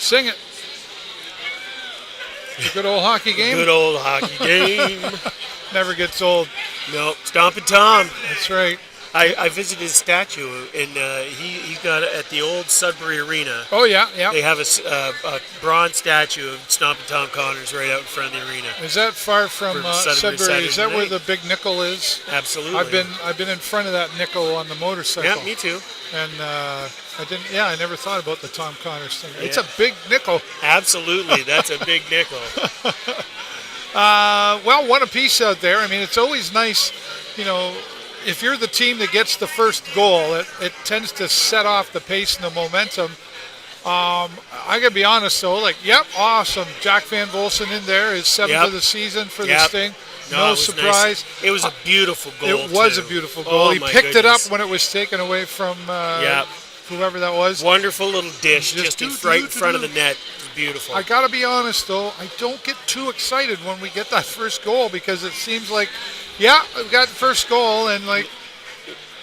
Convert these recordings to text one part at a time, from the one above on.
Sing it. A good old hockey game. Good old hockey game. Never gets old. Nope. Stompin' Tom. That's right. I visited his statue, and he got it at the old Sudbury Arena. Oh, yeah, yeah. They have a bronze statue of Stompin' Tom Connors right out in front of the arena. Is that far from Sudbury? Is that where the big nickel is? Absolutely. I've been in front of that nickel on the motorcycle. Yeah, me too. And I never thought about the Tom Connors thing. Yeah. It's a big nickel. Absolutely, that's a big nickel. Well, one apiece out there. I mean, it's always nice, if you're the team that gets the first goal, it tends to set off the pace and the momentum. I got to be honest, though, awesome. Jack Van Volsen in there, his seventh of the season for the Sting. No surprise. Nice. It was a beautiful goal, It was a beautiful goal. Oh, he picked it up when it was taken away from whoever that was. Wonderful little dish just right in front of the net. It was beautiful. I got to be honest, though, I don't get too excited when we get that first goal because it seems like, we've got the first goal, and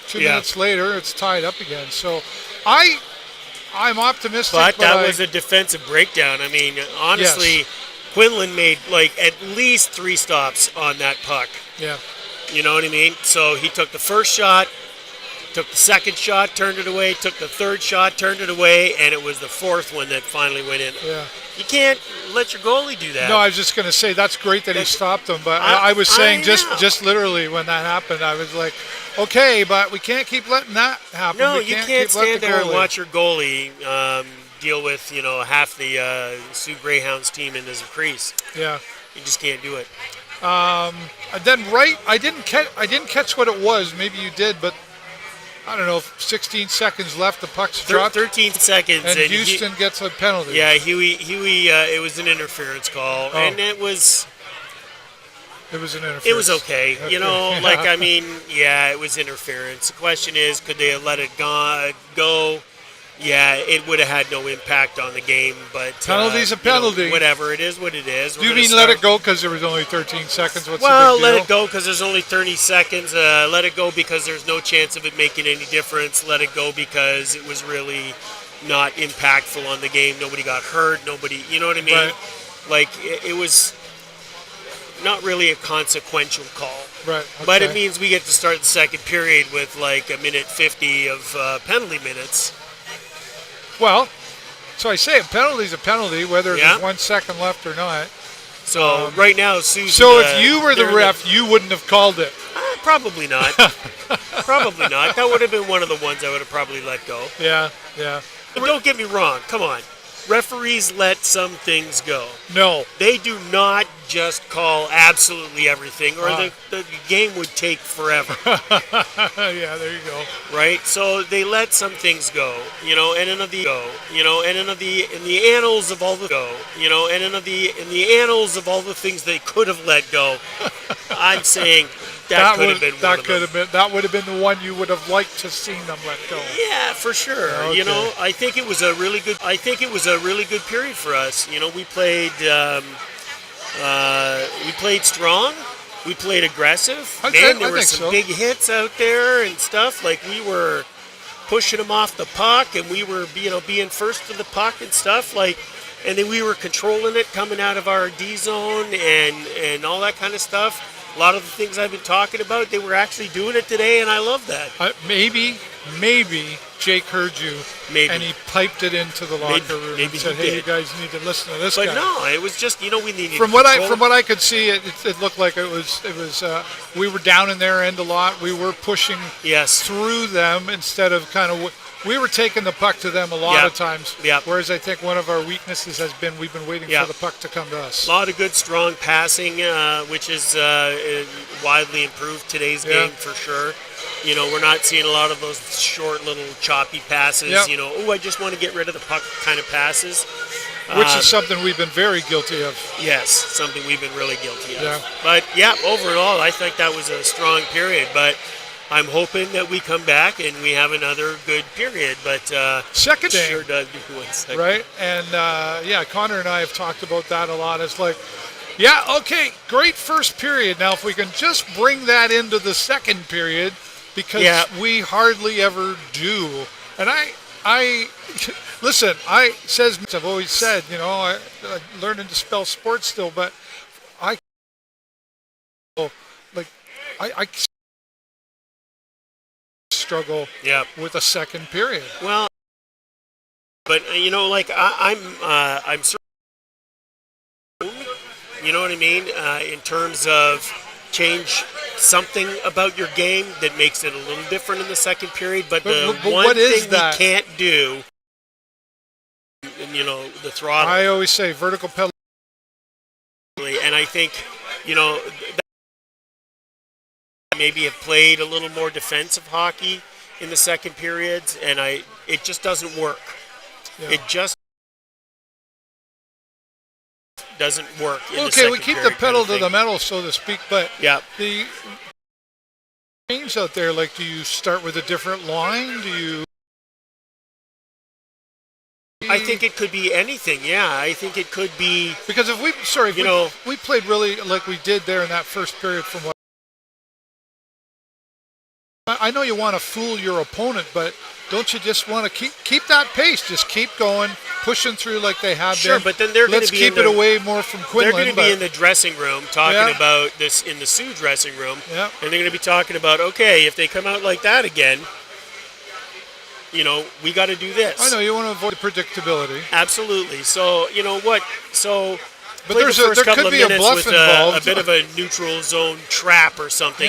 2 minutes later, it's tied up again. So I'm optimistic. But that was a defensive breakdown. I mean, honestly, Quinlan made at least 3 stops on that puck. Yeah. You know what I mean? So he took the first shot, took the second shot, turned it away, took the third shot, turned it away, and it was the fourth one that finally went in. Yeah. You can't let your goalie do that. No, I was just going to say that's great that he stopped him, but I was saying just literally when that happened, I was like, okay, but we can't keep letting that happen. No, you can't stand there and watch your goalie deal with half the Sioux Greyhounds team in his crease. Yeah. You just can't do it. And then I didn't catch what it was. Maybe you did, but I don't know. 16 seconds left. The puck's dropped. 13 seconds, and Houston gets a penalty. Yeah, Huey. It was an interference call, and it was. It was an interference. It was okay. It was interference. The question is, could they have let it go? Yeah, it would have had no impact on the game, but penalty's a penalty. Whatever, it is what it is. Do you mean let it go because there was only 13 seconds? What's the big deal? Let it go because there's only 30 seconds. Let it go because there's no chance of it making any difference. Let it go because it was really not impactful on the game. Nobody got hurt. Nobody, you know what I mean? Right. It was not really a consequential call. Right. Okay. But it means we get to start the second period with a minute 50 of penalty minutes. Well, so I say a penalty's a penalty, whether there's 1 second left or not. So right now, Susan. So if you were the ref, you wouldn't have called it. Probably not. Probably not. That would have been one of the ones I would have probably let go. Yeah, yeah. And don't get me wrong. Come on. Referees let some things go. No. They do not just call absolutely everything, or the game would take forever. Yeah, there you go. Right? So they let some things go, and in the annals of all the things they could have let go, I'm saying that could have been one of them. That would have been the one you would have liked to seen them let go. Yeah, for sure. Okay. I think it was a really good period for us. We played strong. We played aggressive. There were some big hits out there and stuff. We were pushing them off the puck, and we were being first to the puck and stuff. And then we were controlling it coming out of our D zone and all that kind of stuff. A lot of the things I've been talking about, they were actually doing it today, and I love that. Maybe Jake heard you, and he piped it into the locker room and said, "Hey, you guys need to listen to this guy." But no, it was just we needed. From what I could see, it looked like it was we were down in their end a lot. We were pushing through them instead of we were taking the puck to them a lot of times. Yeah. Whereas I think one of our weaknesses has been we've been waiting for the puck to come to us. A lot of good, strong passing, which is widely improved today's game for sure. We're not seeing a lot of those short, little choppy passes. Yep. I just want to get rid of the puck kind of passes. Which is something we've been very guilty of. Yes, something we've been really guilty of. Yeah. But, overall, I think that was a strong period. But I'm hoping that we come back and we have another good period. But second it sure does be 1 second. Right? And, Connor and I have talked about that a lot. It's great first period. Now, if we can just bring that into the second period, because we hardly ever do. And I listen. I've always said, I'm learning to spell sports still, but I like I struggle Yeah. with a second period. Well, but like I'm certain, you know what I mean, in terms of change something about your game that makes it a little different in the second period. But the but one what is thing that? we can't do, and the throttle. I always say vertical pedal. And I think, that maybe have played a little more defensive hockey in the second periods, and it just doesn't work. Yeah. It just doesn't work. Okay, we keep the pedal to the metal, so to speak, but yeah. The change out there, like, do you start with a different line? Do you? I think it could be anything. Yeah, I think it could be because if we played really like we did there in that first period. From what I know, you want to fool your opponent, but don't you just want to keep that pace? Just keep going, pushing through like they have been. Sure, but then they're going to be keep it away more from Quinlan. They're going to be in the dressing room talking about this in the Sioux dressing room, and they're going to be talking about, okay, if they come out like that again, we got to do this. I know you want to avoid predictability. Absolutely. So you know what? So. But there could be a bluff with involved. A bit of a neutral zone trap or something.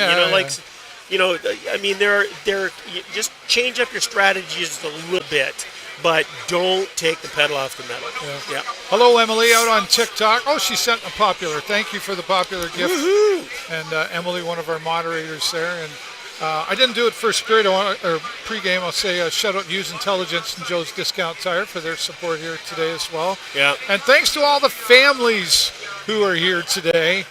Just change up your strategies a little bit, but don't take the pedal off the metal. Yeah. Hello, Emily, out on TikTok. Oh, she sent a popular. Thank you for the popular gift. Woohoo! And Emily, one of our moderators there. And I didn't do it first period or pregame. I'll say shout out Use Intelligence and Joe's Discount Tire for their support here today as well. Yeah. And thanks to all the families who are here today.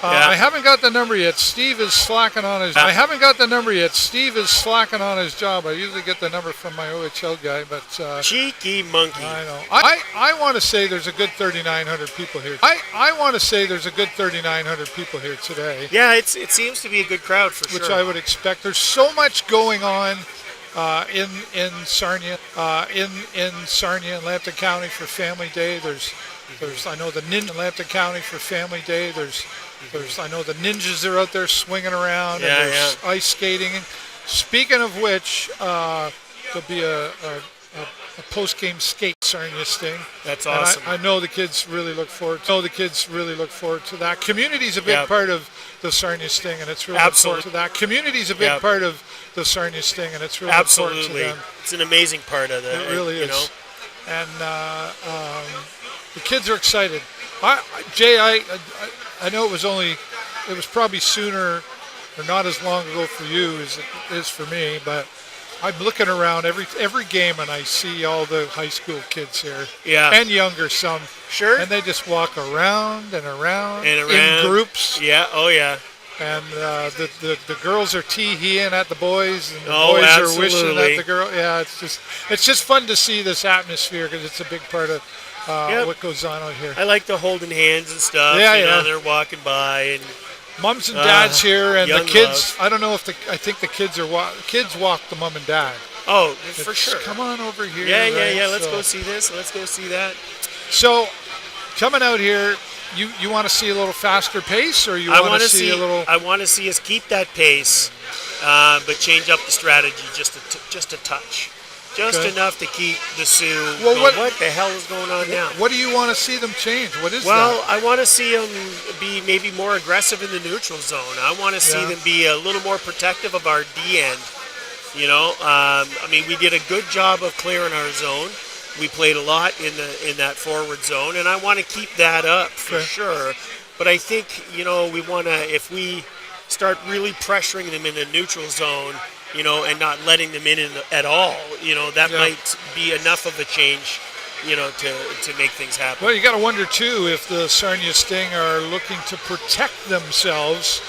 I haven't got the number yet. Steve is slacking on his. I haven't got the number yet. Steve is slacking on his job. I usually get the number from my OHL guy, but cheeky monkey. I know. I want to say there's a good 3,900 people here. I want to say there's a good 3,900 people here today. Yeah, it seems to be a good crowd for sure. Which I would expect. There's so much going on in Sarnia, in Sarnia and Lambton County for Family Day. There's I know the in Lambton County for Family Day. I know the ninjas are out there swinging around, and there's ice skating. Speaking of which, there'll be a post-game skate, Sarnia Sting. That's awesome. I know the kids really look forward to that. Community's a big part of the Sarnia Sting, and it's really important to that. Community's a big part of the Sarnia Sting, and it's really important to them. It's an amazing part of that. It really is. And the kids are excited. Jay, I know it was probably sooner or not as long ago for you as it is for me, but I'm looking around every game and I see all the high school kids here. Yeah. And younger some. Sure. And they just walk around and around in groups. Yeah, oh yeah. And the girls are tee-heeing at the boys, and the boys absolutely. are wishing at the girl. Yeah, it's just fun to see this atmosphere because it's a big part of what goes on out here. I like the holding hands and stuff. They're walking by and mums and dads here, and the kids. Love. I don't know if I think the kids kids walk the mom and dad. Oh, for sure. Come on over here. Yeah. Let's go see this. Let's go see that. So, coming out here, you want to see a little faster pace, or you want to see a little? I want to see us keep that pace, but change up the strategy just a touch. Just enough to keep the Sioux going, what the hell is going on now? What do you want to see them change? What is that? I want to see them be maybe more aggressive in the neutral zone. I want to see them be a little more protective of our D end. We did a good job of clearing our zone. We played a lot in that forward zone, and I want to keep that up for sure. But I think, we want to, if we start really pressuring them in the neutral zone, and not letting them in at all, that might be enough of a change, to make things happen. Well, you got to wonder, too, if the Sarnia Sting are looking to protect themselves